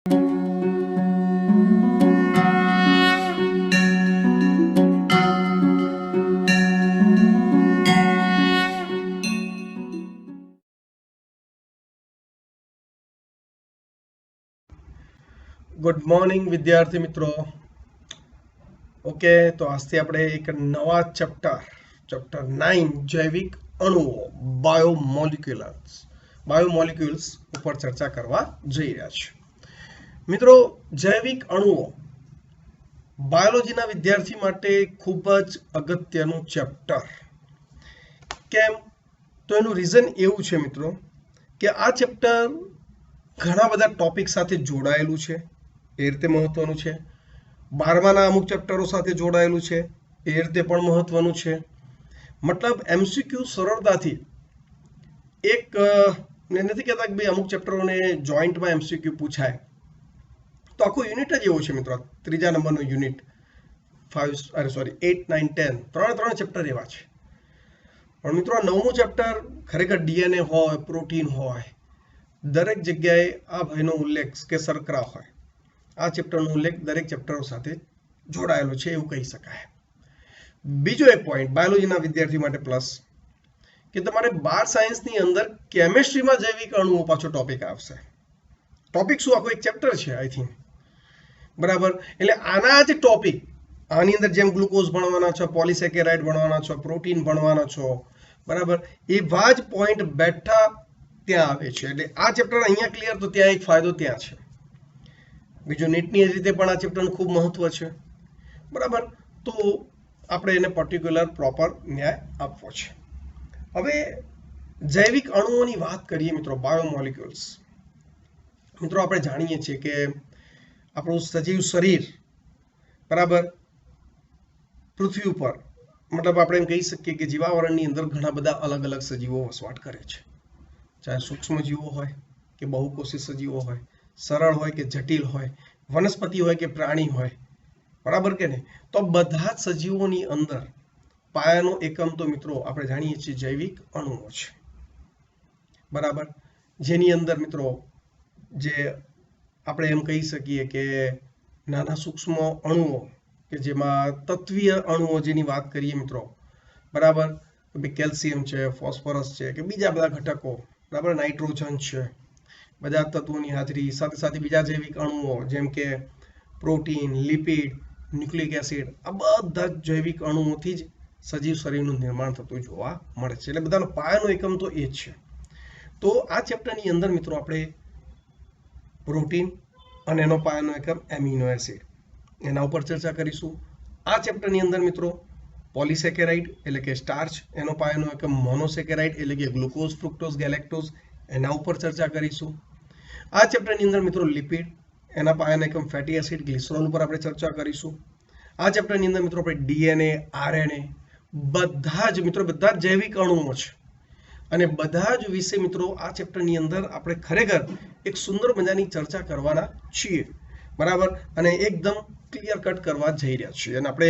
Good morning विद्यार्थी मित्रों। Okay, तो आज આપણે એક નવા ચેપ્ટર 9 જૈવિક અણુઓ બાયોમોલિક્યુલ્સ ઉપર ચર્ચા કરવા જઈ રહ્યા છે। મિત્રો, જૈવિક અણુઓ બાયોલોજીના વિદ્યાર્થી માટે ખૂબ જ અગત્યનું ચેપ્ટર। કેમ? તો એનું રીઝન એવું છે મિત્રો કે આ ચેપ્ટર ઘણા બધા ટોપિક સાથે જોડાયેલું છે, એ રીતે મહત્વનું છે। 12માના અમુક ચેપ્ટરો સાથે જોડાયેલું છે, એ રીતે પણ મહત્વનું છે। મતલબ એમસીક્યુ સરળતાથી એક નથી કહેતા કે ભાઈ અમુક ચેપ્ટરોને જોઈન્ટમાં એમસીક્યુ પૂછાય, તો આખું યુનિટ જ એવું છે મિત્રો। ત્રીજા નંબરનું યુનિટ 8, 9, 10 ત્રણ ચેપ્ટર એવા છે। પણ મિત્રો આ 9મું ચેપ્ટર ખરેખર ડીએનએ હોય, પ્રોટીન હોય, દરેક જગ્યાએ આ ભાઈનો ઉલ્લેખ કે શર્કરા હોય, આ ચેપ્ટરનો ઉલ્લેખ દરેક ચેપ્ટરો સાથે જોડાયેલો છે એવું કહી શકાય। બીજો એક પોઈન્ટ બાયોલોજીના વિદ્યાર્થી માટે પ્લસ કે તમારે 12 સાયન્સની અંદર કેમિસ્ટ્રીમાં જૈવિક અણુઓ પાછો ટોપિક આવશે। ટોપિક શું, આખો એક ચેપ્ટર છે આઈ થિંક, બરાબર। એટલે આના જ ટોપિક આની અંદર જેમ ગ્લુકોઝ ભણવાના છો, પોલિસેકેરાઇડ ભણવાના છો, પ્રોટીન ભણવાના છો, બરાબર, એવા જ પોઈન્ટ બેઠા ત્યાં આવે છે। એટલે આ ચેપ્ટર અહીંયા ક્લિયર, તો ત્યાં એક ફાયદો ત્યાં છે। બીજું નીટની રીતે પણ આ ચેપ્ટરનું ખૂબ મહત્વ છે, બરાબર। તો આપણે એને પર્ટિક્યુલર પ્રોપર ન્યાય આપવો છે। હવે જૈવિક અણુઓની વાત કરીએ મિત્રો, બાયોમોલિક્યુલ્સ। મિત્રો આપણે જાણીએ છીએ કે આપણું સજીવ શરીર, બરાબર, પૃથ્વી ઉપર મતલબ આપણે એમ કહી શકીએ કે જીવાવરણની અંદર ઘણા બધા અલગ અલગ સજીવો વસવાટ કરે છે। ચાહે સૂક્ષ્મ જીવો હોય કે બહુકોષી સજીવો હોય, સરળ હોય કે જટિલ હોય, વનસ્પતિ હોય કે પ્રાણી હોય, બરાબર કે નહીં? તો બધા જ સજીવોની અંદર પાયાનો એકમ તો મિત્રો આપણે જાણીએ છીએ જૈવિક અણુઓ છે, બરાબર। જેની અંદર મિત્રો જે આપણે એમ કહી શકીએ કે નાના સૂક્ષ્મ અણુઓ કે જેમાં તત્વીય અણુઓ જેની વાત કરીએ મિત્રો, બરાબર, કેલ્શિયમ છે, ફોસ્ફરસ છે કે બીજા બધા ઘટકો, બરાબર, નાઇટ્રોજન છે, બધા તત્વોની હાજરી સાથે સાથે બીજા જૈવિક અણુઓ જેમ કે પ્રોટીન, લિપિડ, ન્યુક્લિક એસિડ, આ બધા જૈવિક અણુઓથી જ સજીવ શરીરનું નિર્માણ થતું જોવા મળે છે। એટલે બધાનો પાયાનો એકમ તો એ જ છે। તો આ ચેપ્ટરની અંદર મિત્રો આપણે પ્રોટીન અને એનો પાયાનો એકમ એમિનો એસિડ, એના ઉપર ચર્ચા કરીશું। આ ચેપ્ટરની અંદર મિત્રો પોલિસેકેરાઇડ એટલે કે સ્ટાર્ચ, એનો પાયાનો એકમ મોનોસેકેરાઇડ એટલે કે ગ્લુકોઝ, ફ્રુક્ટોઝ, ગેલેક્ટોઝ, એના ઉપર ચર્ચા કરીશું। આ ચેપ્ટરની અંદર મિત્રો લિપિડ, એના પાયાનો એકમ ફેટી એસિડ, ગ્લિસરોલ ઉપર આપણે ચર્ચા કરીશું। આ ચેપ્ટરની અંદર મિત્રો આપણે ડીએનએ, આરએનએ, બધા જ મિત્રો બધા જ જૈવિક અણુઓ છે, અને બધા જ વિશે મિત્રો આ ચેપ્ટરની અંદર આપણે ખરેખર એક સુંદર મજાની ચર્ચા કરવાના છીએ, બરાબર, અને એકદમ ક્લિયર કટ કરવા જઈ રહ્યા છીએ, અને આપણે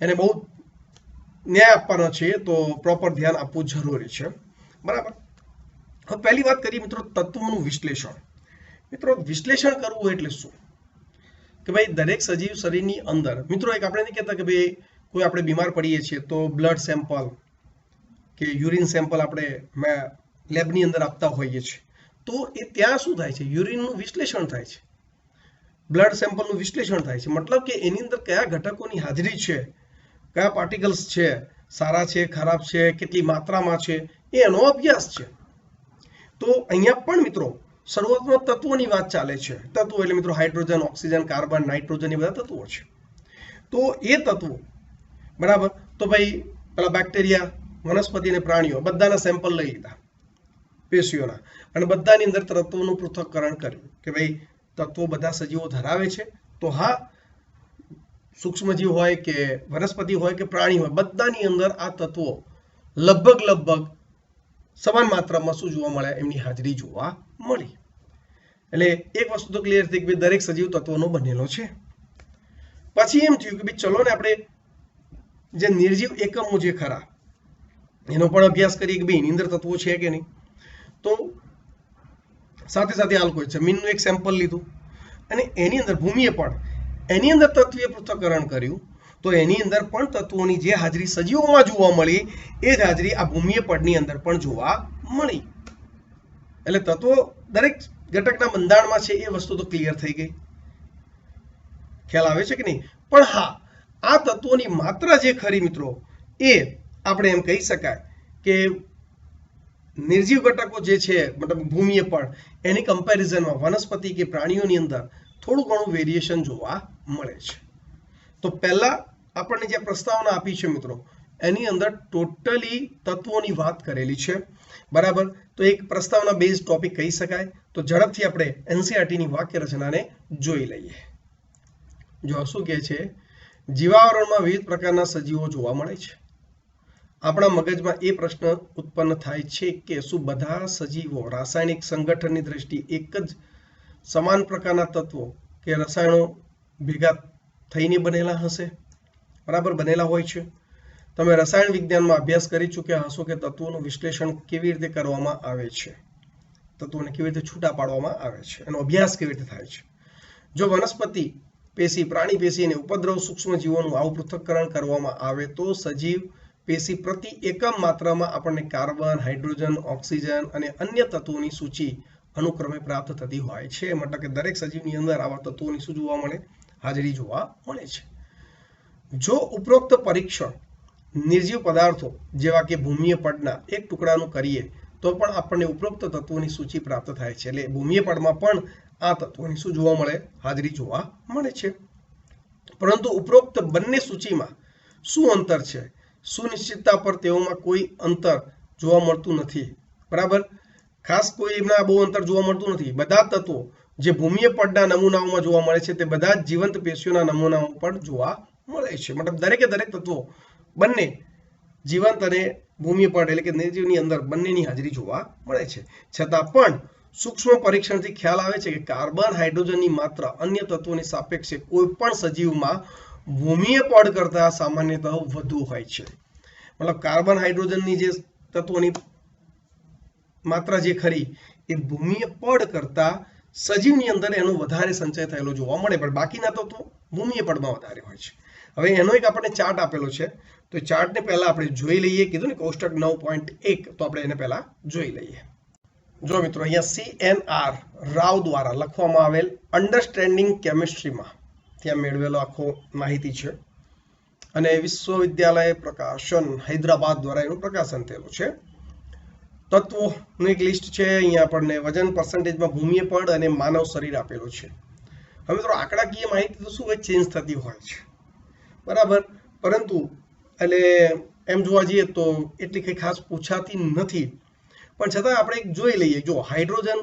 એને બહુ ન્યાય આપવાનો છે, તો પ્રોપર ધ્યાન આપવું જરૂરી છે, બરાબર। હવે પહેલી વાત કરીએ મિત્રો તત્વોનું વિશ્લેષણ। મિત્રો વિશ્લેષણ કરવું એટલે શું કે ભાઈ દરેક સજીવ શરીરની અંદર મિત્રો એક આપણે નહીં કહેતા કે ભાઈ કોઈ આપણે બીમાર પડીએ છીએ તો બ્લડ સેમ્પલ કે યુરિન સેમ્પલ આપણે લેબની અંદર આપતા હોઈએ છીએ, તો એ ત્યાં શું થાય છે, યુરિનનું વિશ્લેષણ થાય છે, બ્લડ સેમ્પલનું વિશ્લેષણ થાય છે। મતલબ કે એની અંદર કયા ઘટકોની હાજરી છે, કયા પાર્ટિકલ્સ છે, સારા છે, ખરાબ છે, કેટલી માત્રામાં છે, એનો અભ્યાસ છે। તો અહીંયા પણ મિત્રો શરૂઆતમાં તત્વોની વાત ચાલે છે। તત્વો એટલે મિત્રો હાઇડ્રોજન, ઓક્સિજન, કાર્બન, નાઇટ્રોજન, એ બધા તત્વો છે। તો એ તત્વો, બરાબર, તો ભાઈ પેલા બેક્ટેરિયા, વનસ્પતિ અને પ્રાણીઓ બધાના સેમ્પલ લઈ લીધા પેશીઓના, અને બધાની અંદર તત્વોનું પૃથ્થકરણ કર્યું કે ભાઈ તત્વો બધા સજીવો ધરાવે છે, તો હા, સૂક્ષ્મજીવ હોય કે વનસ્પતિ હોય કે પ્રાણી હોય, બધાની અંદર આ તત્વો લગભગ સમાન માત્રામાં શું જોવા મળે, એમની હાજરી જોવા મળી। એટલે એક વસ્તુ તો ક્લિયર થઈ કે દરેક સજીવ તત્વોનો બનેલો છે। પછી એમ થયું કે ભાઈ ચલો ને આપણે જે નિર્જીવ એકમો જે ખરા એનો પણ અભ્યાસ કરીએ કે ભાઈ એની અંદર તત્વો છે કે નહીં। તો સાથે સાથે હાલ કોઈ જમીનનું એક સેમ્પલ લીધું, અને એની અંદર ભૂમિય પડ એની અંદર તત્વીય પૃથ્થકરણ કર્યું તો એની અંદર પણ તત્વોની જે હાજરી સજીવોમાં જોવા મળી એ જ હાજરી આ ભૂમિય પડની અંદર પણ જોવા મળી. એટલે તત્વો દરેક ઘટકના બંધારણમાં છે એ વસ્તુ તો ક્લિયર થઈ ગઈ. ખ્યાલ આવે છે કે નહીં? પણ હા, આ તત્વોની માત્રા જે ખરી મિત્રો એ આપણે એમ કહી શકાય કે નિર્જીવ ઘટકો જે છે મતલબ ભૂમિય પડ એની કમ્પેરિઝનમાં વનસ્પતિ કે પ્રાણીઓની અંદર થોડું ઘણું વેરિએશન જોવા મળે છે. તો પહેલા આપણને જે પ્રસ્તાવના આપી છે મિત્રો એની અંદર ટોટલી તત્વોની વાત કરેલી છે, બરાબર. તો એક પ્રસ્તાવના બેઝ ટોપિક કહી શકાય. તો ઝડપથી આપણે એનસીઈઆરટીની વાક્ય રચનાને જોઈ લઈએ. જો શું કહે છે, જીવાવરણમાં વિવિધ પ્રકારના સજીવો જોવા મળે છે. આપણા મગજમાં એ પ્રશ્ન ઉત્પન્ન થાય છે કે શું બધા સજીવો રાસાયણિક સંગઠનની દ્રષ્ટિએ એક જ સમાન પ્રકારના તત્વો કે રસાયણો ભેગા થઈને બનેલા હશે? બરાબર, બનેલા હોય છે. તમે રસાયણ વિજ્ઞાનમાં અભ્યાસ કરી ચૂક્યા હશો કે તત્વોનું વિશ્લેષણ કેવી રીતે કરવામાં આવે છે, તત્વોને કેવી રીતે છૂટા પાડવામાં આવે છે, એનો અભ્યાસ કેવી રીતે થાય છે. જો વનસ્પતિ પેશી, પ્રાણી પેશી અને ઉપદ્રવ સૂક્ષ્મ જીવોનું આવું પૃથ્થકરણ કરવામાં આવે તો સજીવ પેશી પ્રતિ એકમ માત્રામાં આપણને કાર્બન, હાઇડ્રોજન, ઓક્સિજન અને અન્ય તત્વોની સૂચિ અનુક્રમે પ્રાપ્ત થતી હોય છે. મતલબ કે દરેક સજીવની અંદર આવા તત્વોની શું જોવા મળે? હાજરી જોવા મળે છે. જો ઉપરોક્ત પરીક્ષણ નિર્જીવ પદાર્થો જેવા કે ભૂમિય પડના એક ટુકડાનું કરીએ તો પણ આપણને ઉપરોક્ત તત્વોની સૂચિ પ્રાપ્ત થાય છે. એટલે ભૂમિય પડમાં પણ આ તત્વોની શું જોવા મળે? હાજરી જોવા મળે છે. પરંતુ ઉપરોક્ત બંને સૂચિમાં શું અંતર છે? સુનિશ્ચિતતા પર તેઓમાં કોઈ અંતર જોવા મળતું નથી, બરાબર. ખાસ કોઈ એમના બહુ અંતર જોવા મળતું નથી. બધા તત્વો જે ભૂમિય પડના નમૂનાઓમાં જોવા મળે છે તે બધા જ જીવંત પેશીઓના નમૂનાઓ પર જોવા મળે છે. મતલબ દરેકે દરેક તત્વો બંને જીવંત અને ભૂમિય પડ એટલે કે નિર્જીવની અંદર બંનેની હાજરી જોવા મળે છે. છતાં પણ સૂક્ષ્મ પરીક્ષણથી ખ્યાલ આવે છે કે કાર્બન, હાઇડ્રોજનની માત્રા અન્ય તત્વોની સાપેક્ષે કોઈ પણ સજીવમાં ભૂમિય પડ કરતા સામાન્યતઃ વધુ હોય છે. મતલબ કાર્બન, હાઇડ્રોજનની જે તત્વોની માત્રા જે ખરી એ ભૂમિય પડ કરતા સજીવની અંદર એનો વધારે સંચય થયેલો જોવા મળે, પણ બાકીના તત્વો ભૂમિય પડમાં વધારે હોય છે. હવે એનો એક આપણને ચાર્ટ આપેલો છે, તો ચાર્ટને પહેલા આપણે જોઈ લઈએ. કીધું ને કોષ્ટક 9.1, તો આપણે એને પહેલા જોઈ લઈએ. જો મિત્રો, અહીંયા CNR રાવ દ્વારા લખવામાં આવેલ અન્ડરસ્ટેન્ડિંગ કેમિસ્ટ્રીમાં ત્યાં મેળવેલો આખો માહિતી છે અને વિશ્વવિદ્યાલય પ્રકાશન હૈદરાબાદ દ્વારા એનું પ્રકાશન થયેલું છે. તત્વોનું એક લિસ્ટ છે. અહીંયા આપણને વજન પર્સન્ટેજમાં ભૂમિય પડ અને માનવ શરીર આપેલું છે. હવે મિત્રો આંકડાકીય માહિતી તો શું હોય, ચેન્જ થતી હોય છે, બરાબર. પરંતુ એટલે એમ જોવા જઈએ તો એટલી કંઈ ખાસ પૂછાતી નથી, પણ છતાં આપણે એક જોઈ લઈએ. જો હાઇડ્રોજન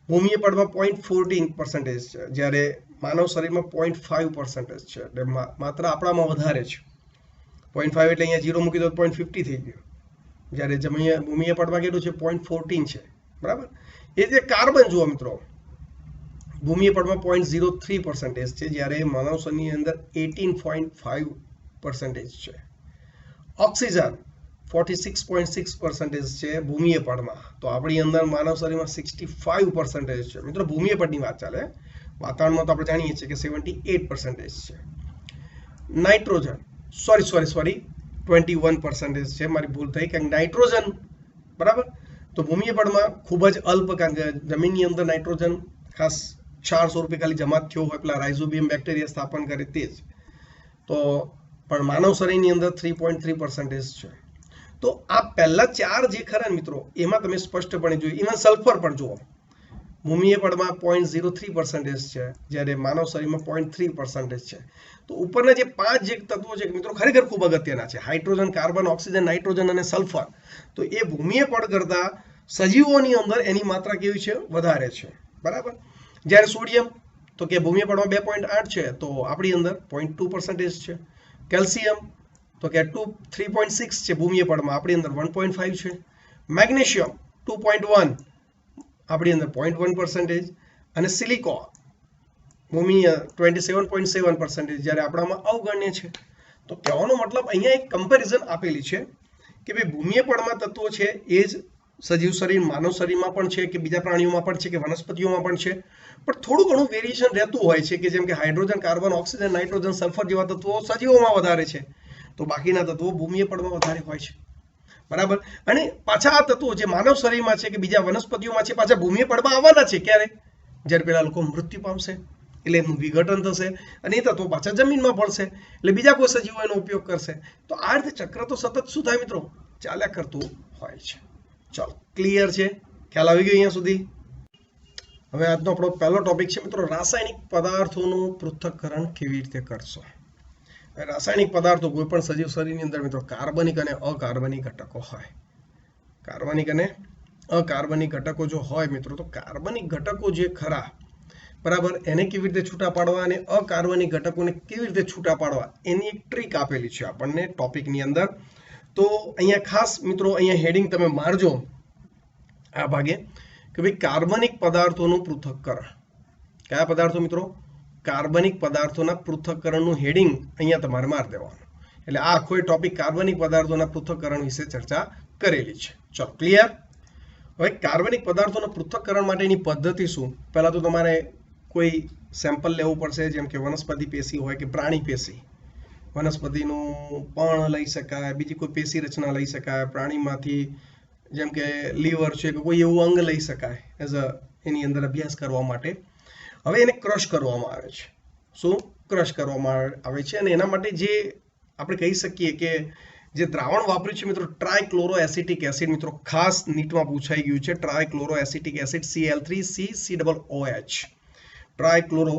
ભૂમિય પડમાં 0.14% છે, જ્યારે માનવ શરીરમાં 0.5% છે. એટલે માત્ર આપણામાં વધારે છે. 0.5 એટલે અહીંયા 0 મૂકી દો 0.50 થઈ ગયું, જ્યારે ભૂમિય પડમાં કેટલું છે? 0.14 છે, બરાબર. એ જે કાર્બન જુઓ મિત્રો, ભૂમિય પડમાં 0.03% છે, જ્યારે માનવ શરીરની અંદર 18.5% છે. ઓક્સિજન 46.6% છે ભૂમિય પડમાં, તો આપણી અંદર માનવ શરીરમાં 65% છે. મિત્રો ભૂમિય પડની વાત ચાલે, વાતાવરણમાં તો આપણે જાણીએ છીએ કે 78% છે. નાઇટ્રોજન સોરી 21% છે, મારી ભૂલ થઈ, કારણ કે નાઇટ્રોજન, બરાબર. તો ભૂમિય પડમાં ખૂબ જ અલ્પ, કારણ કે જમીનની અંદર નાઇટ્રોજન ખાસ ક્ષાર સ્વરૂપે ખાલી જમા થયો હોય, પેલા રાઇઝોબિયમ બેક્ટેરિયા સ્થાપન કરે તે જ. તો પણ માનવ શરીરની અંદર 3.3% છે. તો આ પહેલા ચાર જે ખરા મિત્રો એમાં તમે સ્પષ્ટપણે જોયું. ઇવન સલ્ફર પણ જુઓ, ભૂમિય પડમાં 0.03% છે, જ્યારે માનવ શરીરમાં 0.3% છે. તો ઉપરના જે 5 જે તત્વો છે મિત્રો ખરેખર ખૂબ અગત્યના છે, હાઇડ્રોજન, કાર્બન, ઓક્સિજન, નાઇટ્રોજન અને સલ્ફર. તો એ ભૂમિય પડ કરતા સજીવોની અંદર એની માત્રા કેવી છે? વધારે છે, બરાબર. જ્યારે સોડિયમ તો કે ભૂમિય પડમાં 2.8 છે, તો આપણી અંદર 0.2% છે. કેલ્શિયમ તો કે 3.6 છે ભૂમિય પડમાં, આપણી અંદર 1.5 છે. મેગ્નેશિયમ 2.1, આપણી અંદર 0.1%. અને સિલિકોન ભૂમિય 27.7%, જ્યારે આપણામાં અવગણ્ય છે. તો કહેવાનો મતલબ અહીંયા એક કમ્પેરિઝન આપેલી છે કે ભાઈ ભૂમિય પડમાં તત્વો છે એ જ સજીવ શરીર માનવ શરીરમાં પણ છે, કે બીજા પ્રાણીઓમાં પણ છે, કે વનસ્પતિઓમાં પણ છે, પણ થોડું ઘણું વેરિએશન રહેતું હોય છે, કે જેમ કે hydrogen, carbon, oxygen, nitrogen, sulphur જેવા તત્વો સજીવોમાં વધારે છે, તો બાકીના તત્વો ભૂમિય પડમાં વધારે હોય છે, બરાબર. અને પાછા આ તત્વો જે માનવ શરીરમાં છે કે બીજા વનસ્પતિઓમાં છે, પાછા ભૂમિય પડમાં આવવાના છે. ક્યારે? જ્યારે પેલા લોકો મૃત્યુ પામશે, એટલે એમનું વિઘટન થશે અને એ તત્વો પાછા જમીનમાં પડશે, એટલે બીજા કોઈ સજીવો એનો ઉપયોગ કરશે. તો આ રીતે ચક્ર તો સતત શું થાય મિત્રો? ચાલ્યા કરતું હોય છે. ચાલો, ક્લિયર છે? ખ્યાલ આવી ગયો અહીંયા સુધી? હવે આજનો આપણો પહેલો ટોપિક છે મિત્રો, રાસાયણિક પદાર્થોનું પૃથ્થકરણ કેવી રીતે કરશો. રાસાયણિક પદાર્થો કોઈ પણ સજીવ શરીરની અંદર મિત્રો કાર્બનિક અને અકાર્બનિક ઘટકો હોય. કાર્બનિક અને અકાર્બનિક ઘટકો જો હોય મિત્રો, તો કાર્બનિક ઘટકો જે ખરા, બરાબર, એને કેવી રીતે છૂટા પાડવા અને અકાર્બનિક ઘટકોને કેવી રીતે છૂટા પાડવા, એની એક ટ્રીક આપેલી છે આપણને ટોપિકની અંદર. તો અહીંયા ખાસ મિત્રો અહીંયા હેડિંગ તમે મારજો આ ભાગે, કે ભાઈ કાર્બનિક પદાર્થોનું પૃથ્થકરણ. કયા પદાર્થો મિત્રો? કાર્બનિક પદાર્થોના પૃથ્થકરણનું હેડિંગ અહીંયા તમારે મારી દેવાનું. એટલે આ આખો ટોપિક કાર્બનિક પદાર્થોના પૃથ્થકરણ વિશે ચર્ચા કરેલી છે. ચલો, ક્લિયર? હવે કાર્બનિક પદાર્થોના પૃથ્થકરણ માટેની પદ્ધતિ શું? પહેલા તો તમારે કોઈ સેમ્પલ લેવું પડશે, જેમ કે વનસ્પતિ પેશી હોય કે પ્રાણી પેશી. વનસ્પતિનું પર્ણ લઈ શકાય, બીજી કોઈ પેશી રચના લઈ શકાય, પ્રાણીમાંથી જેમ કે લીવર છે કે કોઈ એવું અંગ લઈ શકાય એઝ અ એની અંદર અભ્યાસ કરવા માટે. હવે એને ક્રશ કરવામાં આવે છે. શું ક્રશ કરવામાં આવે છે? અને એના માટે જે આપણે કહી શકીએ કે જે દ્રાવણ વાપર્યું છે મિત્રો, ટ્રાયક્લોરો એસિટિક એસિડ. મિત્રો ખાસ નીટમાં પૂછાઈ ગયું છે, trichloro acetic acid Cl3CCOOH, trichloro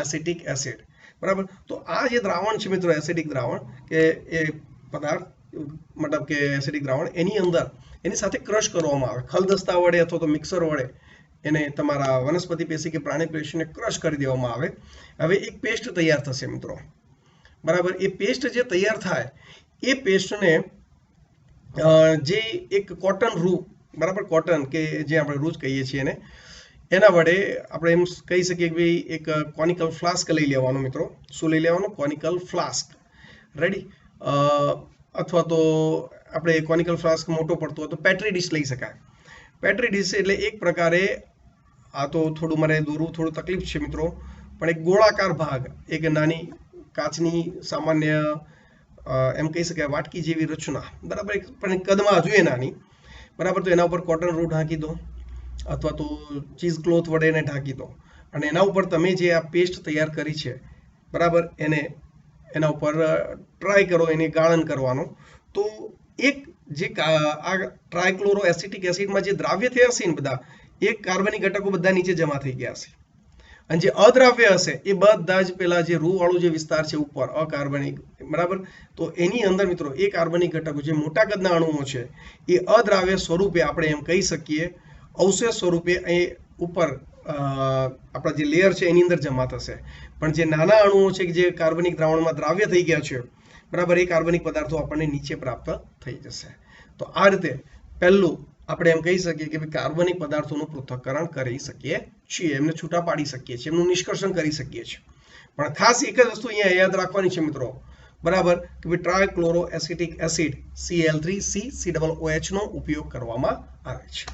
acetic acid, બરાબર. તો આ જે દ્રાવણ છે મિત્રો, એસિડિક દ્રાવણ, કે એ પદાર્થ મતલબ કે એસિડિક દ્રાવણ, એની અંદર એની સાથે ક્રશ કરવામાં આવે, ખલદસ્તા વડે અથવા તો મિક્સર વડે એને તમારા વનસ્પતિ પેશી કે પ્રાણી પેશીને ક્રશ કરી દેવામાં આવે. હવે એક પેસ્ટ તૈયાર થશે મિત્રો, બરાબર. એ પેસ્ટ જે તૈયાર થાય, એ પેસ્ટને જે એક કોટન રૂ, બરાબર, કોટન કે જે આપણે રૂ જ કહીએ છીએ એને, એના વડે આપણે એમ કહી શકીએ કે ભાઈ એક કોનિકલ ફ્લાસ્ક લઈ લેવાનું મિત્રો. શું લઈ લેવાનું? Conical flask. રેડી? અથવા તો આપણે કોનિકલ ફ્લાસ્ક મોટો પડતો હોય તો પેટ્રી ડીશ લઈ શકાય. પેટ્રી ડીશ એટલે એક પ્રકારે, આ તો થોડું મારે દોરવું થોડું તકલીફ છે મિત્રો, પણ એક ગોળાકાર ભાગ, એક નાની કાચની સામાન્ય એમ કહી શકાય વાટકી જેવી રચના, બરાબર, પણ કદમાં જોઈએ નાની, બરાબર. તો એના ઉપર કોટન રૂ ઢાંકી દો અથવા તો ચીઝ ક્લોથ વડે એને ઢાંકી દો, અને એના ઉપર તમે જે આ પેસ્ટ તૈયાર કરી છે, બરાબર, એને એના ઉપર ટ્રાય કરો, એને ગાળન કરવાનું. તો એક જે આ ટ્રાયક્લોરો એસિટિક એસિડમાં જે દ્રાવ્ય થયા હશે ને બધા, એ કાર્બનિક ઘટકો બધા નીચે જમા થઈ ગયા હશે, અને જે અદ્રાવ્ય હશે એ બધા જ પેલા જે રૂ વાળો જે વિસ્તાર છે ઉપર અકાર્બનિક, બરાબર, તો એની અંદર મિત્રો એ કાર્બનિક ઘટકો જે મોટા કદના અણુઓ છે એ અદ્રાવ્ય સ્વરૂપે આપણે એમ કહી શકીએ અવશેષ સ્વરૂપે અહીં ઉપર આપણા જે લેયર છે એની અંદર જમા થશે. પણ જે નાના અણુઓ છે જે કાર્બનિક દ્રાવણમાં દ્રાવ્ય થઈ ગયા છે, બરાબર, એ કાર્બનિક પદાર્થો આપણને નીચે પ્રાપ્ત થઈ જશે. તો આ રીતે પહેલું આપણે એમ કહી શકીએ કે કાર્બનિક પદાર્થોનું પૃથ્થકરણ કરી શકીએ છીએ, એમને છૂટા પાડી શકીએ છીએ, એમનું નિષ્કર્ષણ કરી શકીએ છીએ. પણ ખાસ એક જ વસ્તુ અહીંયા યાદ રાખવાની છે મિત્રો, બરાબર, કે ભાઈ ટ્રાયક્લોરો એસિટિક એસિડ Cl3CCOOH નો ઉપયોગ કરવામાં આવે છે.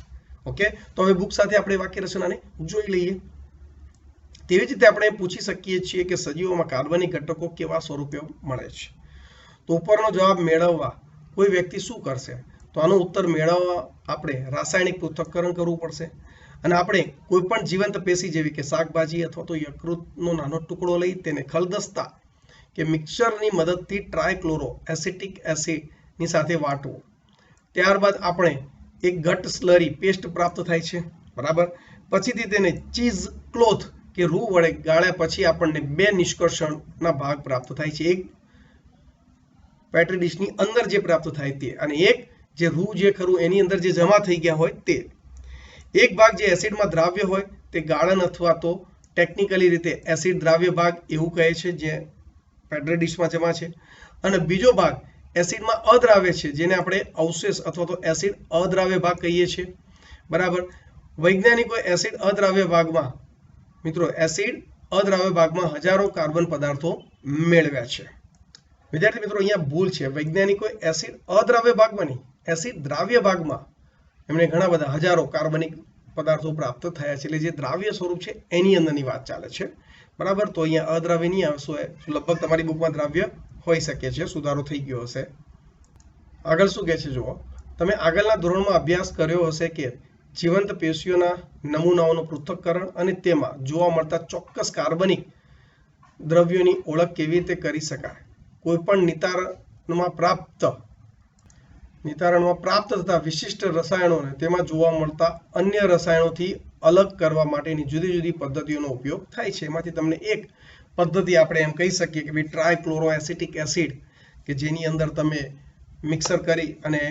ઓકે, તો હવે બુક સાથે આપણે વાક્ય રચનાને જોઈ લઈએ. તેવી જ રીતે આપણે પૂછી શકીએ છીએ કે સજીવોમાં કાર્બનિક ઘટકો કેવા સ્વરૂપે મળે છે. તો ઉપરનો જવાબ મેળવવા કોઈ વ્યક્તિ શું કરશે? તો આનો ઉત્તર મેળવવા આપણે રાસાયણિક પૃથ્થકરણ કરવું પડશે, અને આપણે કોઈ પણ જીવંત પેશી જેવી કે શાકભાજી અથવા તો યકૃતનો નાનો ટુકડો લઈ તેને ખલદસ્તા કે મિક્સરની મદદથી ટ્રાયક્લોરો એસિટિક એસિડની સાથે વાટવું. ત્યારબાદ આપણે એક ઘટ સ્લરી પેસ્ટ પ્રાપ્ત થાય છે, બરાબર. પછીથી તેને ચીઝ ક્લોથ કે રૂ વડે ગાળ્યા પછી આપણને બે નિષ્કર્ષણના ભાગ પ્રાપ્ત થાય છે. એક પેટ્રી ડીશની અંદર જે પ્રાપ્ત થાય તે, અને એક જે રૂ જે ખરું એની અંદર જે જમા થઈ ગયા હોય તે. એક ભાગ જે એસિડમાં દ્રાવ્ય હોય તે ગાળણ અથવા તો ટેકનિકલી રીતે એસિડ દ્રાવ્ય ભાગ એવું કહે છે જે પેટ્રી ડીશમાં જમા છે, અને બીજો ભાગ એસિડમાં અદ્રાવ્ય છે જેને આપણે અવશેષ અથવા તો એસિડ અદ્રાવ્ય ભાગ કહીએ છીએ, બરાબર. વૈજ્ઞાનિકો એસિડ અદ્રાવ્ય ભાગમાં મિત્રો એસિડ અદ્રાવ્ય ભાગમાં હજારો કાર્બન પદાર્થો મેળવ્યા છે. વિદ્યાર્થી મિત્રો અહીંયા ભૂલ છે, વૈજ્ઞાનિકો એસિડ અદ્રાવ્ય ભાગમાં નહીં, એસિડ દ્રાવ્ય ભાગમાં એમને ઘણા બધા હજારો કાર્બનિક પદાર્થો પ્રાપ્ત થયા છે. એટલે જે દ્રાવ્ય સ્વરૂપ છે એની અંદરની વાત ચાલે છે. બરાબર, તો અહીંયા અદ્રાવ્ય નહીં આવશે. લગભગ તમારી બુકમાં દ્રાવ્ય હોઈ શકે છે, સુધારો થઈ ગયો હશે. આગળ શું કહે છે જુઓ, તમે આગળના ધોરણમાં અભ્યાસ કર્યો હશે કે જીવંત પેશીઓના નમૂનાઓનું પૃથ્થકરણ અને તેમાં જોવા મળતા ચોક્કસ કાર્બનિક દ્રવ્યોની ઓળખ કેવી રીતે કરી શકાય. કોઈપણ નિતારણમાં પ્રાપ્ત થતા વિશિષ્ટ રસાયણોને તેમાં જોવા મળતા અન્ય રસાયણોથી અલગ કરવા માટેની જુદી જુદી પદ્ધતિઓનો ઉપયોગ થાય છે. એમાંથી તમને એક પદ્ધતિ આપણે એમ કહી શકીએ કે ભાઈ ટ્રાયક્લોરોએસિટિક એસિડ, કે જેની અંદર તમે મિક્સર કરી અને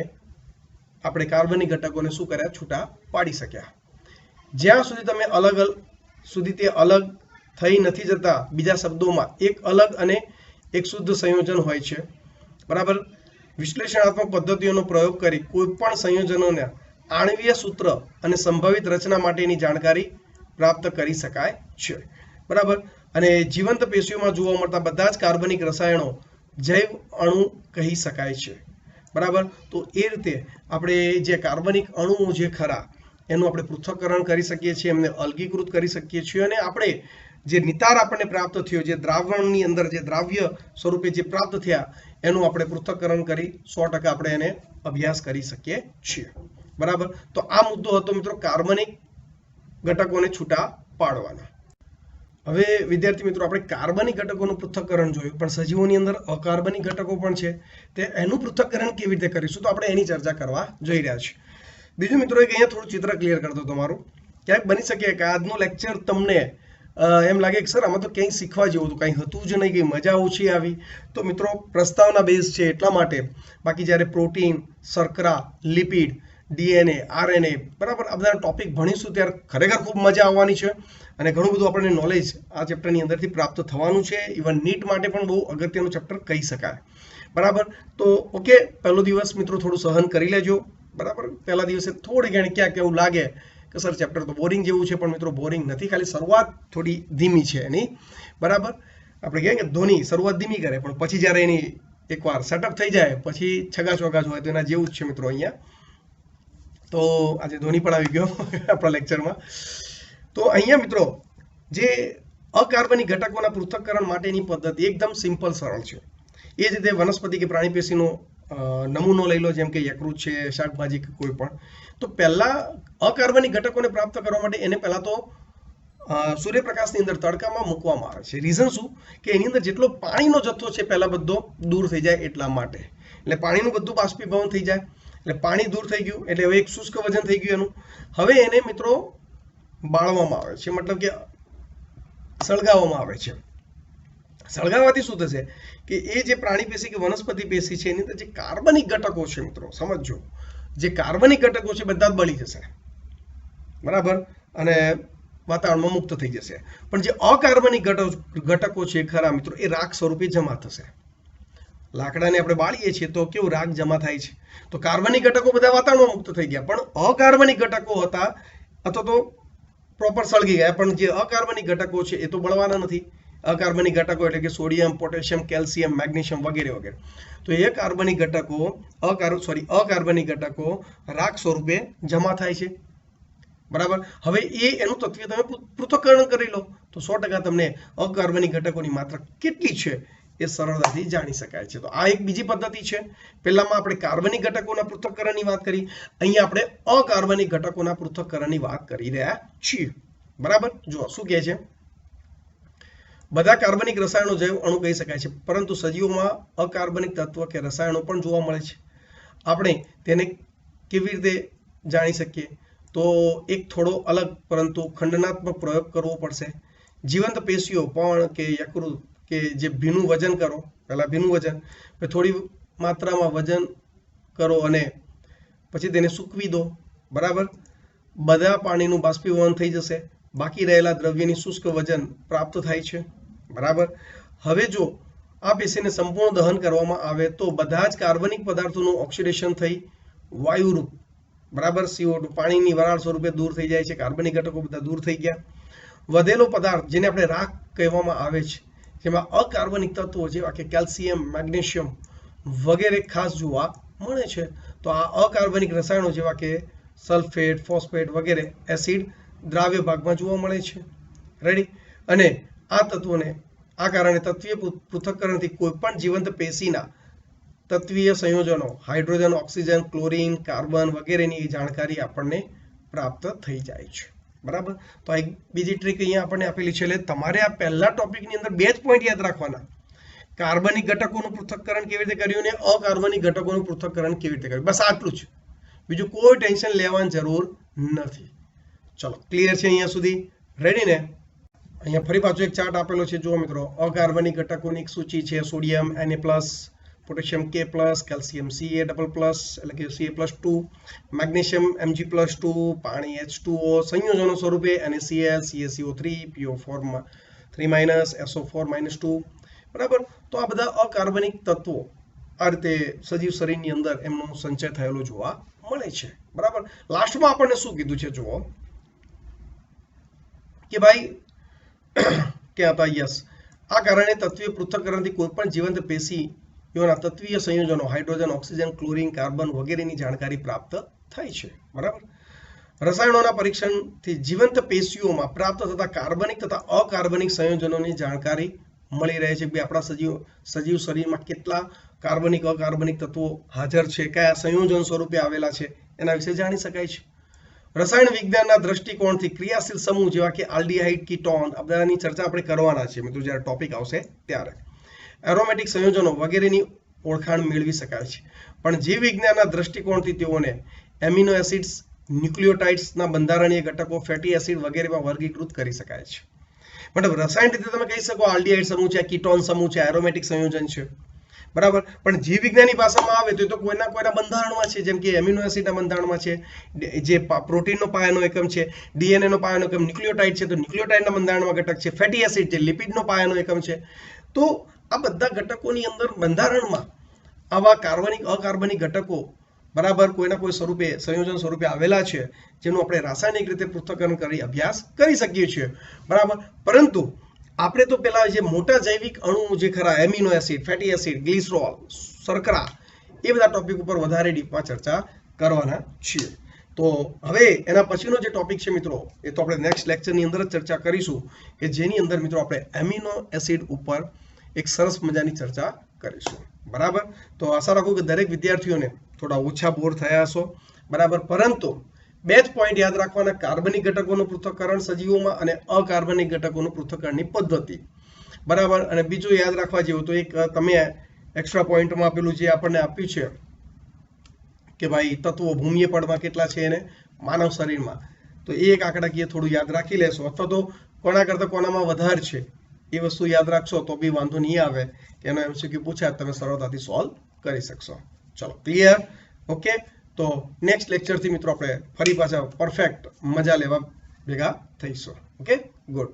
આપણે કાર્બનિક ઘટકોને શું કર્યા, છૂટા પાડી શક્યા. જ્યાં સુધી તમે તે અલગ થઈ નથી જતા, બીજા શબ્દોમાં એક અલગ અને એક શુદ્ધ સંયોજન હોય છે. બરાબર, વિશ્લેષણાત્મક પદ્ધતિઓનો પ્રયોગ કરી કોઈ પણ સંયોજનોના આણ્વીય સૂત્ર અને સંભવિત રચના માટેની જાણકારી પ્રાપ્ત કરી શકાય છે. બરાબર, અને જીવંત પેશીઓમાં જોવા મળતા બધા જ કાર્બનિક રસાયણો જૈવ અણુ કહી શકાય છે. બરાબર, તો એ રીતે આપણે જે કાર્બનિક અણુઓ જે ખરા એનું આપણે પૃથ્થકરણ કરી શકીએ છીએ, એમને અલગીકૃત કરી શકીએ છીએ, અને આપણે જે નિતાર આપણને પ્રાપ્ત થયો, જે દ્રાવણની અંદર જે દ્રાવ્ય સ્વરૂપે જે પ્રાપ્ત થયા એનું આપણે પૃથ્થકરણ કરી 100% આપણે એને અભ્યાસ કરી શકીએ છીએ. બરાબર, તો આ મુદ્દો હતો મિત્રો કાર્બનિક ઘટકોને છૂટા પાડવાના. હવે વિદ્યાર્થી મિત્રો, આપણે કાર્બનિક ઘટકોનું પૃથ્થકરણ જોયું, પણ સજીવોની અંદર અકાર્બનિક ઘટકો પણ છે. તે એનું પૃથ્થકરણ કેવી રીતે કરીશું, તો આપણે એની ચર્ચા કરવા જઈ રહ્યા છીએ. બીજું મિત્રો, એક અહીંયા થોડું ચિત્ર ક્લિયર કરતો તમારું. ક્યાંક બની શકે કે આજનો લેક્ચર તમને એમ લાગે કે સર આમાં તો કંઈ શીખવા જેવું હતું, કંઈ હતું જ નહીં, કંઈ મજા ઓછી આવી. તો મિત્રો, પ્રસ્તાવના બેઝ છે એટલા માટે. બાકી જ્યારે પ્રોટીન, શર્કરા, લિપિડ, ડીએનએ, આરએનએ, બરાબર, આ બધા ટોપિક ભણીશું ત્યારે ખરેખર ખૂબ મજા આવવાની છે, અને ઘણું બધું આપણને નોલેજ આ ચેપ્ટરની અંદરથી પ્રાપ્ત થવાનું છે. ઇવન નીટ માટે પણ બહુ અગત્યનું ચેપ્ટર કહી શકાય. બરાબર, તો ઓકે, પહેલો દિવસ મિત્રો થોડું સહન કરી લેજો. બરાબર, પહેલા દિવસે થોડી ઘણી ક્યાંક એવું લાગે કે સર ચેપ્ટર તો બોરિંગ જેવું છે, પણ મિત્રો બોરિંગ નથી, ખાલી શરૂઆત થોડી ધીમી છે એની. બરાબર, આપણે કહીએ કે ધોની શરૂઆત ધીમી કરે, પણ પછી જ્યારે એની એકવાર સેટઅપ થઈ જાય પછી છગા ચોગા હોય તો એના જેવું જ છે મિત્રો અહીંયા. તો આજે ધોની પણ આવી ગયો આપણા લેક્ચરમાં. તો અહીંયા મિત્રો જે અકાર્બનિક ઘટકોના પૃથ્થકરણ માટેની પદ્ધતિ એકદમ સિમ્પલ, સરળ છે. એ જ રીતે વનસ્પતિ કે પ્રાણી પેશીનો નમૂનો લઈ લો, જેમ કે યકૃત છે, શાકભાજી કે કોઈ પણ. તો પહેલા અકાર્બનિક ઘટકોને પ્રાપ્ત કરવા માટે એને પહેલા તો સૂર્યપ્રકાશની અંદર તડકામાં મૂકવામાં આવે છે. રીઝન શું, કે એની અંદર જેટલો પાણીનો જથ્થો છે પહેલા બધો દૂર થઈ જાય એટલા માટે. એટલે પાણીનું બધું બાષ્પીભવન થઈ જાય, એટલે પાણી દૂર થઈ ગયું, એટલે હવે એક શુષ્ક વજન થઈ ગયું એનું. હવે એને મિત્રો બાળવામાં આવે છે, મતલબ કે સળગાવવામાં આવે છે. સળગાવવાથી શું થશે કે એ જે પ્રાણી પેશી કે વનસ્પતિ પેશી છે એની અંદર જે કાર્બનિક ઘટકો છે મિત્રો, સમજો, જે કાર્બનિક ઘટકો છે બધા જ બળી જશે. બરાબર, અને વાતાવરણમાં મુક્ત થઈ જશે. પણ જે અકાર્બનિક ઘટકો છે ખરા મિત્રો, એ રાખ સ્વરૂપે જમા થશે. લાકડાને આપણે બાળીએ છીએ તો કેવું રાખ જમા થાય છે. તો કાર્બનિક ઘટકો બધા વાતાવરણમાં મુક્ત થઈ ગયા, પણ અકાર્બનિક ઘટકો હતા અથવા તો પ્રોપર સળગી ગયા, પણ જે અકાર્બનિક ઘટકો છે એ તો બળવાના નથી. અકાર્બનિક ઘટકો એટલે કે સોડિયમ, પોટેશિયમ, કેલ્શિયમ, મેગ્નેશિયમ વગેરે વગેરે. તો એ અકાર્બનિક ઘટકો રાખ સ્વરૂપે જમા થાય છે. બરાબર, હવે એનું તત્વીય તમે પૃથ્થકરણ કરી લો તો 100% તમને અકાર્બનિક ઘટકોની માત્રા કેટલી છે એ સરળતાથી જાણી શકાય છે. તો આ એક બીજી પદ્ધતિ છે. પહેલામાં આપણે કાર્બનિક ઘટકોના પૃથ્થકરણની વાત કરી, અહીંયા આપણે અકાર્બનિક ઘટકોના પૃથ્થકરણની વાત કરી રહ્યા છીએ. બરાબર, જુઓ શું કહે છે. બધા કાર્બનિક રસાયણો જૈવ અણુ કહી શકાય છે, પરંતુ સજીવોમાં અકાર્બનિક તત્વ કે રસાયણો પણ જોવા મળે છે. આપણે તેને કેવી રીતે જાણી શકીએ, તો એક થોડો અલગ પરંતુ ખંડનાત્મક પ્રયોગ કરવો પડશે. જીવંત પેશીઓ પણ કે યકૃત કે જે ભીનું વજન કરો, પહેલા ભીનું વજન, થોડી માત્રામાં વજન કરો અને પછી તેને સૂકવી દો. બરાબર, બધા પાણીનું બાષ્પીભવન થઈ જશે, બાકી રહેલા દ્રવ્યની શુષ્ક વજન પ્રાપ્ત થાય છે. બરાબર, હવે જો આ પેશીને સંપૂર્ણ દહન કરવામાં આવે તો બધા જ કાર્બનિક પદાર્થોનું ઓક્સિડેશન થઈ વાયુરૂપ, બરાબર, CO2 પાણીની વરાળ સ્વરૂપે દૂર થઈ જાય છે. કાર્બનિક ઘટકો બધા દૂર થઈ ગયા. વધેલો પદાર્થ જેને આપણે રાખ કહેવામાં આવે છે, જેમાં અકાર્બનિક તત્વો જેવા કે કેલ્શિયમ, મેગ્નેશિયમ વગેરે ખાસ જોવા મળે છે. તો આ અકાર્બનિક રસાયણો જેવા કે સલ્ફેટ, ફોસ્ફેટ વગેરે એસિડ દ્રાવ્ય ભાગમાં જોવા મળે છે. રેડી. અને આ તત્વોને આ કારણે તત્વીય પૃથક્કરણથી કોઈ પણ જીવંત પેશીના તત્વીય સંયોજનો હાઇડ્રોજન, ઓક્સિજન, ક્લોરીન, કાર્બન વગેરેની જાણકારી આપણને પ્રાપ્ત થઈ જાય છે. બરાબર. તો એક બીજી ટ્રીક અહીંયા આપણને આપેલી છે. એટલે તમારે આ પહેલા ટોપિકની અંદર બે જ પોઈન્ટ યાદ રાખવાના. કાર્બનિક ઘટકોનું પૃથક્કરણ કેવી રીતે કર્યું અને અકાર્બનિક ઘટકોનું પૃથક્કરણ કેવી રીતે કર્યું. બસ આટલું જ. બીજું કોઈ ટેન્શન લેવાની જરૂર નથી. ચલો, ક્લિયર છે અહીંયા સુધી? રેડી ને? અહીંયા ફરી પાછો એક ચાર્ટ આપેલો છે. જુઓ મિત્રો, અકાર્બનિક ઘટકોની સૂચિ છે. Sodium Na+, potassium K+, calcium Ca++, એટલે કે Ca+2, મેગ્નેશિયમ Mg+2, પાણી H2O, સંયોજનો સ્વરૂપે NaCl, CaCO3, PO4 SO4-2. બરાબર. તો આ બધા અકાર્બનિક તત્વો આ રીતે સજીવ શરીરની અંદર એમનો સંચય થયેલો જોવા મળે છે. બરાબર. લાસ્ટમાં આપણને શું કીધું છે જુઓ કે ભાઈ ક્યાં હતા? યસ, આ કારણે તત્વીય પૃથક્કરણથી કોઈ પણ જીવંત પેશીઓના તત્વીય સંયોજનો હાઇડ્રોજન, ઓક્સિજન, ક્લોરીન, કાર્બન વગેરેની જાણકારી પ્રાપ્ત થાય છે. બરાબર. રસાયણોના પરીક્ષણથી જીવંત પેશીઓમાં પ્રાપ્ત થતા કાર્બનિક તથા અકાર્બનિક સંયોજનોની જાણકારી મળી રહે છે. આપણા સજીવ શરીરમાં કેટલા કાર્બનિક અકાર્બનિક તત્વો હાજર છે, કયા સંયોજન સ્વરૂપે આવેલા છે, એના વિશે જાણી શકાય છે. રસાયણ વિજ્ઞાનના દ્રષ્ટિકોણથી ક્રિયાશીલ સમૂહ જેવા કે આલ્ડીહાઇડ, કીટોન આ બધાની ચર્ચા આપણે કરવાના છે મિત્રો જ્યારે ટોપિક આવશે ત્યારે. એરોમેટિક સંયોજનો વગેરેની ઓળખાણ મેળવી શકાય છે. પણ જીવ વિજ્ઞાનના દ્રષ્ટિકોણથી તેઓને એમિનો એસિડ્સ, ન્યુક્લિયોટાઇડ્સના બંધારણીય ઘટકો, ફેટી એસિડ વગેરેમાં વર્ગીકૃત કરી શકાય છે. મતલબ રસાયણ રીતે તમે કહી શકો આલ્ડીહાઇડ સમૂહ છે, કીટોન સમૂહ છે, એરોમેટિક સંયોજન છે. બરાબર. પણ જીવ વિજ્ઞાનની ભાષામાં આવે તો કોઈના બંધારણમાં છે. જેમ કે એમિનો એસિડના બંધારણમાં છે, જે પ્રોટીનનો પાયાનો એકમ છે, ડીએનએનો પાયાનો એકમ, ન્યુક્લિયોટાઇડ છે તો ન્યુક્લિયોટાઇડના બંધારણમાં ઘટક છે, ફેટી એસિડ જે લિપિડનો પાયાનો એકમ છે. તો આ બધા ઘટકોની અંદર બંધારણમાં આવા કાર્બનિક અકાર્બનિક ઘટકો બરાબર કોઈના કોઈ સ્વરૂપે સંયોજન સ્વરૂપે આવેલા છે, જેનું આપણે રાસાયણિક રીતે પૃથ્થકરણ કરી અભ્યાસ કરી શકીએ છીએ. બરાબર. પરંતુ આપણે તો પેલા જે મોટા જૈવિક અણુ જે ખરા, amino acid, fatty acid, glycerol, શર્કરા, એ બધા ટોપિક ઉપર વધારે ડીપમાં ચર્ચા કરવાના છીએ. તો હવે એના પછીનો જે ટોપિક છે મિત્રો, એ તો આપણે નેક્સ્ટ લેક્ચરની અંદર જ ચર્ચા કરીશું, કે જેની અંદર મિત્રો આપણે એમિનો એસિડ ઉપર એક સરસ મજાની ચર્ચા કરીશું. બરાબર. તો આશા રાખું કે દરેક વિદ્યાર્થીઓને થોડા ઓછા બોર થયા હશો. બરાબર. પરંતુ બે જ પોઈન્ટ યાદ રાખવાના: કાર્બનિક ઘટકોનું પૃથ્થકરણ સજીવોમાં અને અકાર્બનિક ઘટકોનું પૃથ્થકરણની પદ્ધતિ. બરાબર. અને બીજું યાદ રાખવા જેવું તો એક તમે એક્સ્ટ્રા પોઈન્ટમાં આપેલું જે આપણને આપ્યું છે કે ભાઈ તત્વો ભૂમિય પડમાં કેટલા છે એને માનવ શરીરમાં, તો એ એક આંકડાકીય થોડું યાદ રાખી લેશો, અથવા તો કોના કરતા કોનામાં વધારે છે એ વસ્તુ યાદ રાખશો તો બી વાંધો નહીં આવે. એનો એમસીક્યુ પૂછાય તમે સરળતાથી સોલ્વ કરી શકશો. ચલો, ક્લિયર? ઓકે. તો નેક્સ્ટ લેક્ચરથી મિત્રો આપણે ફરી પાછા પરફેક્ટ મજા લેવા ભેગા થઈશું. Okay, good.